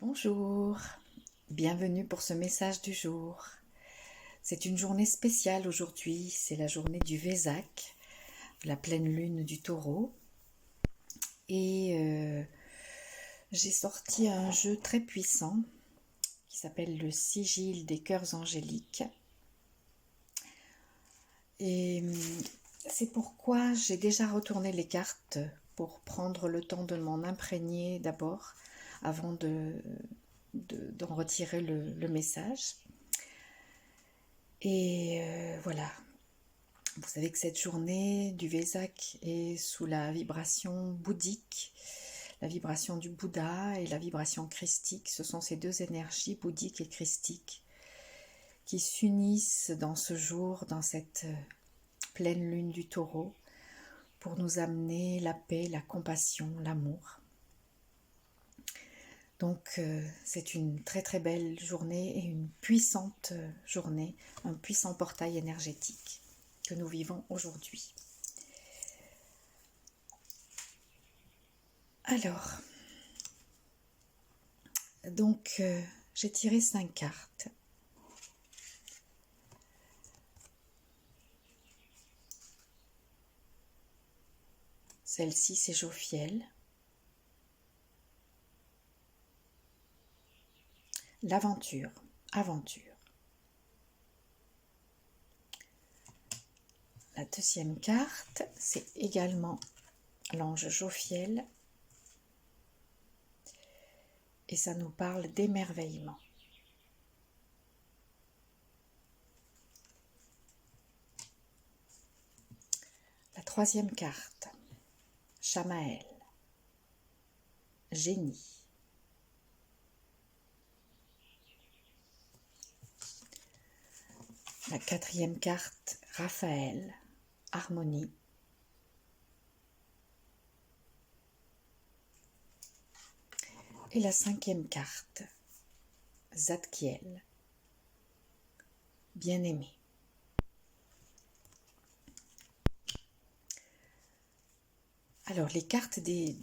Bonjour, bienvenue pour ce message du jour. C'est une journée spéciale aujourd'hui, c'est la journée du Vésac, la pleine lune du Taureau. Et j'ai sorti un jeu très puissant qui s'appelle le Sigil des cœurs angéliques. Et c'est pourquoi j'ai déjà retourné les cartes pour prendre le temps de m'en imprégner d'abord avant d'en retirer le message. Et voilà, vous savez que cette journée du Vésac est sous la vibration bouddhique, la vibration du Bouddha et la vibration christique. Ce sont ces deux énergies, bouddhiques et christiques, qui s'unissent dans ce jour, dans cette pleine lune du Taureau, pour nous amener la paix, la compassion, l'amour. Donc c'est une très très belle journée et une puissante journée, un puissant portail énergétique que nous vivons aujourd'hui. Alors, donc j'ai tiré 5 cartes. Celle-ci c'est Jophiel. L'aventure, aventure. La deuxième carte, c'est également l'ange Jophiel. Et ça nous parle d'émerveillement. La troisième carte, Chamaël, génie. La quatrième carte, Raphaël, harmonie. Et la cinquième carte, Zadkiel, bien-aimé. Alors les cartes des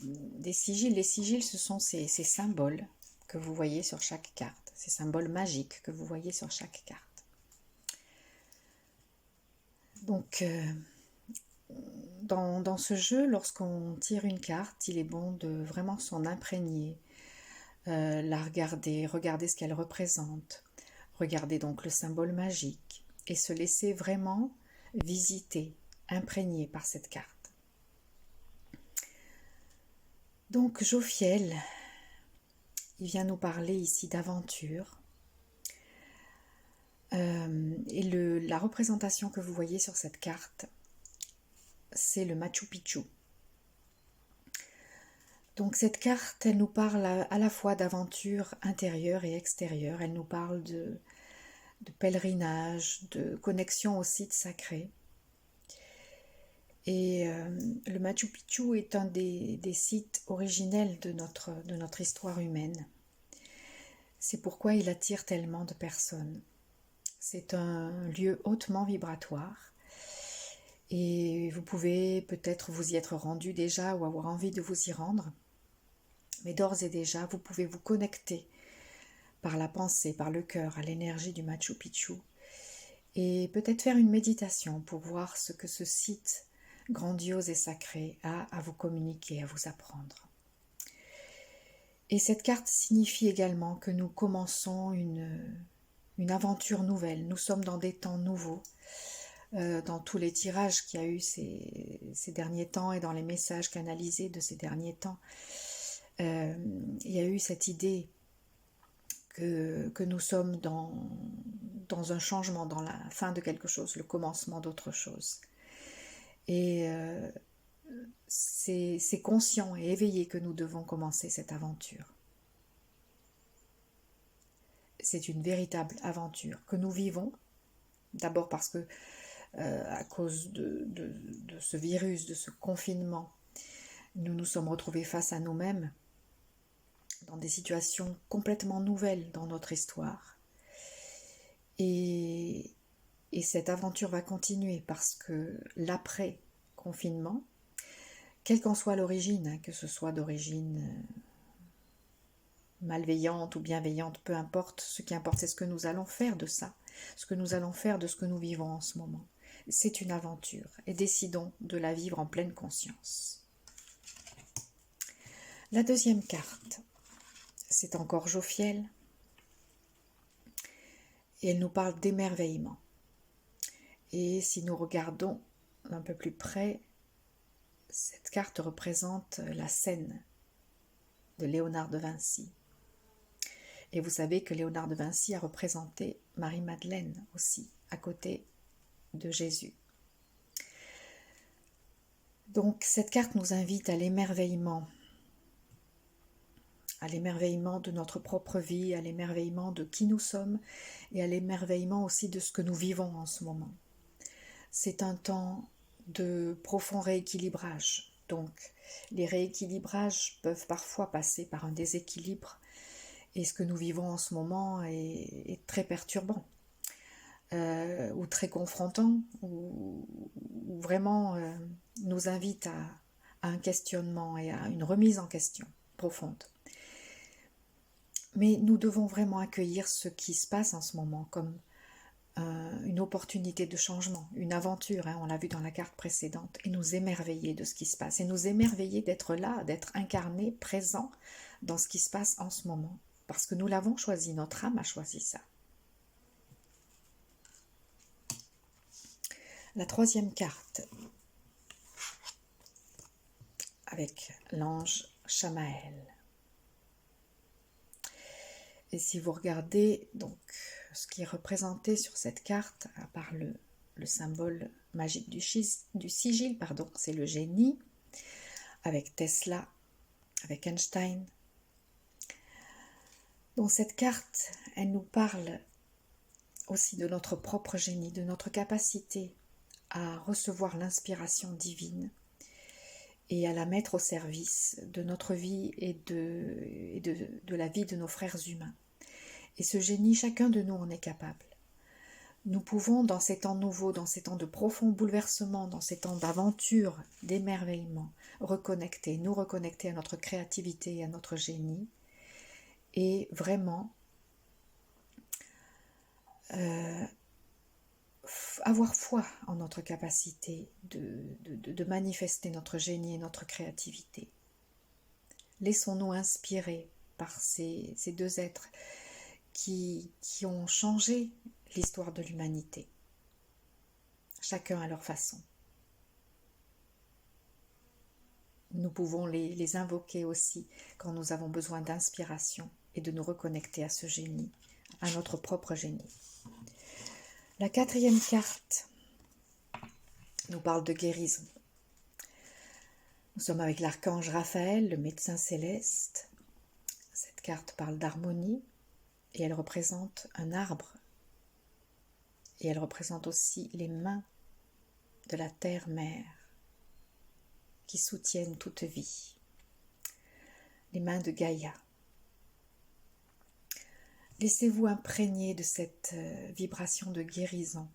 sigils, les sigils ce sont ces symboles que vous voyez sur chaque carte, ces symboles magiques que vous voyez sur chaque carte. Donc dans ce jeu, lorsqu'on tire une carte, il est bon de vraiment s'en imprégner, la regarder ce qu'elle représente, regarder donc le symbole magique et se laisser vraiment visiter, imprégner par cette carte. Donc Jophiel, il vient nous parler ici d'aventure. Et la représentation que vous voyez sur cette carte, c'est le Machu Picchu. Donc cette carte, elle nous parle à la fois d'aventure intérieure et extérieure. Elle nous parle de pèlerinage, de connexion aux sites sacrés. Et le Machu Picchu est un des sites originels de notre histoire humaine. C'est pourquoi il attire tellement de personnes. C'est un lieu hautement vibratoire. Et vous pouvez peut-être vous y être rendu déjà ou avoir envie de vous y rendre. Mais d'ores et déjà, vous pouvez vous connecter par la pensée, par le cœur, à l'énergie du Machu Picchu. Et peut-être faire une méditation pour voir ce que ce site grandiose et sacré a à vous communiquer, à vous apprendre. Et cette carte signifie également que nous commençons une aventure nouvelle. Nous sommes dans des temps nouveaux. Dans tous les tirages qu'il y a eu ces derniers temps et dans les messages canalisés de ces derniers temps, il y a eu cette idée que nous sommes dans un changement, dans la fin de quelque chose, le commencement d'autre chose. Et c'est conscient et éveillé que nous devons commencer cette aventure. C'est une véritable aventure que nous vivons, d'abord parce que à cause de ce virus, de ce confinement, nous nous sommes retrouvés face à nous-mêmes dans des situations complètement nouvelles dans notre histoire. Et cette aventure va continuer parce que l'après-confinement, quelle qu'en soit l'origine, que ce soit d'origine malveillante ou bienveillante, peu importe. Ce qui importe, c'est ce que nous allons faire de ça, ce que nous allons faire de ce que nous vivons en ce moment. C'est une aventure et décidons de la vivre en pleine conscience. La deuxième carte, c'est encore Jophiel et elle nous parle d'émerveillement. Et si nous regardons un peu plus près, cette carte représente la scène de Léonard de Vinci. Et vous savez que Léonard de Vinci a représenté Marie-Madeleine aussi, à côté de Jésus. Donc cette carte nous invite à l'émerveillement de notre propre vie, à l'émerveillement de qui nous sommes et à l'émerveillement aussi de ce que nous vivons en ce moment. C'est un temps de profond rééquilibrage. Donc les rééquilibrages peuvent parfois passer par un déséquilibre et ce que nous vivons en ce moment est très perturbant. Ou très confrontant, ou vraiment nous invite à un questionnement et à une remise en question profonde. Mais nous devons vraiment accueillir ce qui se passe en ce moment comme une opportunité de changement, une aventure, on l'a vu dans la carte précédente, et nous émerveiller de ce qui se passe, et nous émerveiller d'être là, d'être incarné, présent dans ce qui se passe en ce moment, parce que nous l'avons choisi, notre âme a choisi ça. La troisième carte, avec l'ange Chamaël. Et si vous regardez donc ce qui est représenté sur cette carte, à part le symbole magique du sigil, c'est le génie, avec Tesla, avec Einstein. Donc cette carte, elle nous parle aussi de notre propre génie, de notre capacité à recevoir l'inspiration divine et à la mettre au service de notre vie et de la vie de nos frères humains. Et ce génie, chacun de nous en est capable. Nous pouvons, dans ces temps nouveaux, dans ces temps de profond bouleversement, dans ces temps d'aventure, d'émerveillement, nous reconnecter à notre créativité et à notre génie, et vraiment avoir foi en notre capacité de manifester notre génie et notre créativité. Laissons-nous inspirer par ces deux êtres qui ont changé l'histoire de l'humanité, chacun à leur façon. Nous pouvons les invoquer aussi quand nous avons besoin d'inspiration et de nous reconnecter à ce génie, à notre propre génie. La quatrième carte nous parle de guérison. Nous sommes avec l'archange Raphaël, le médecin céleste. Cette carte parle d'harmonie et elle représente un arbre. Et elle représente aussi les mains de la terre-mère qui soutiennent toute vie. Les mains de Gaïa. Laissez-vous imprégner de cette vibration de guérison,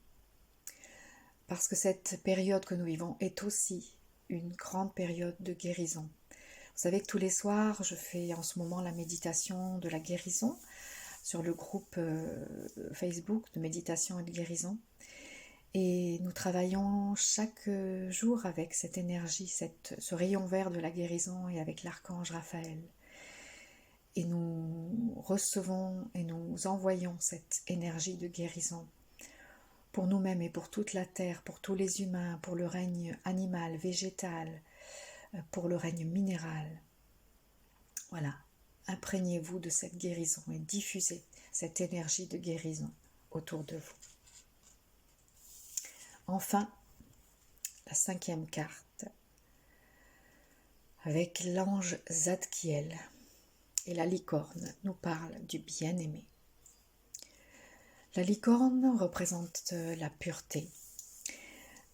parce que cette période que nous vivons est aussi une grande période de guérison. Vous savez que tous les soirs, je fais en ce moment la méditation de la guérison sur le groupe Facebook de méditation et de guérison. Et nous travaillons chaque jour avec cette énergie, ce rayon vert de la guérison et avec l'archange Raphaël. Et nous recevons et nous envoyons cette énergie de guérison pour nous-mêmes et pour toute la terre, pour tous les humains, pour le règne animal, végétal, pour le règne minéral. Voilà, imprégnez-vous de cette guérison et diffusez cette énergie de guérison autour de vous. Enfin, la cinquième carte, avec l'ange Zadkiel. Et la licorne nous parle du bien-aimé. La licorne représente la pureté.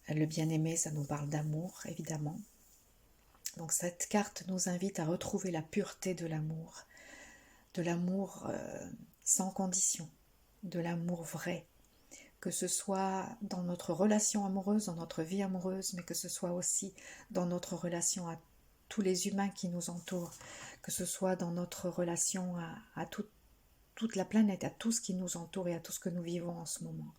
Le bien-aimé, ça nous parle d'amour, évidemment. Donc cette carte nous invite à retrouver la pureté de l'amour sans condition, de l'amour vrai, que ce soit dans notre relation amoureuse, dans notre vie amoureuse, mais que ce soit aussi dans notre relation tous les humains qui nous entourent, que ce soit dans notre relation à toute la planète, à tout ce qui nous entoure et à tout ce que nous vivons en ce moment.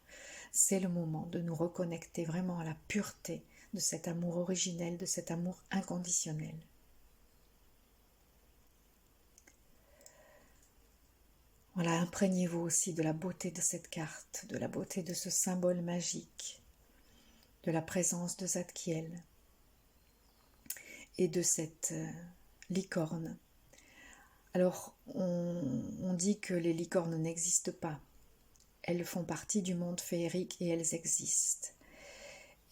C'est le moment de nous reconnecter vraiment à la pureté de cet amour originel, de cet amour inconditionnel. Voilà, imprégnez-vous aussi de la beauté de cette carte, de la beauté de ce symbole magique, de la présence de Zadkiel et de cette licorne. Alors, on dit que les licornes n'existent pas. Elles font partie du monde féerique et elles existent.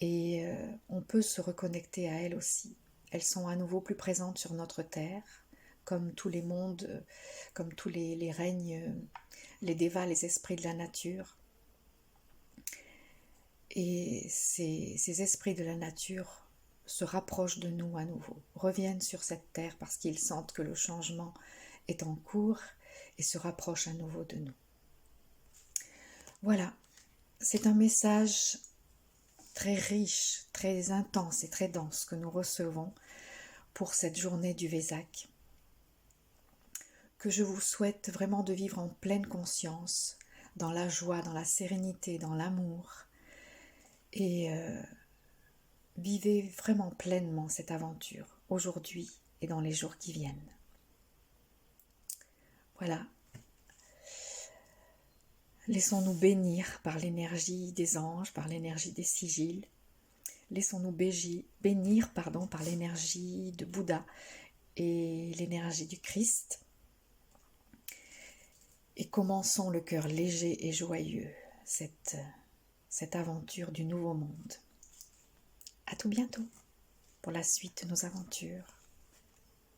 Et on peut se reconnecter à elles aussi. Elles sont à nouveau plus présentes sur notre terre, comme tous les mondes, comme tous les règnes, les dévas, les esprits de la nature. Et ces esprits de la nature se rapprochent de nous à nouveau, reviennent sur cette terre parce qu'ils sentent que le changement est en cours et se rapprochent à nouveau de nous. Voilà, c'est un message très riche, très intense et très dense que nous recevons pour cette journée du Vésak, que je vous souhaite vraiment de vivre en pleine conscience, dans la joie, dans la sérénité, dans l'amour, et vivez vraiment pleinement cette aventure, aujourd'hui et dans les jours qui viennent. Voilà. Laissons-nous bénir par l'énergie des anges, par l'énergie des sigils. Laissons-nous bénir par l'énergie de Bouddha et l'énergie du Christ. Et commençons le cœur léger et joyeux, cette aventure du nouveau monde. À tout bientôt pour la suite de nos aventures.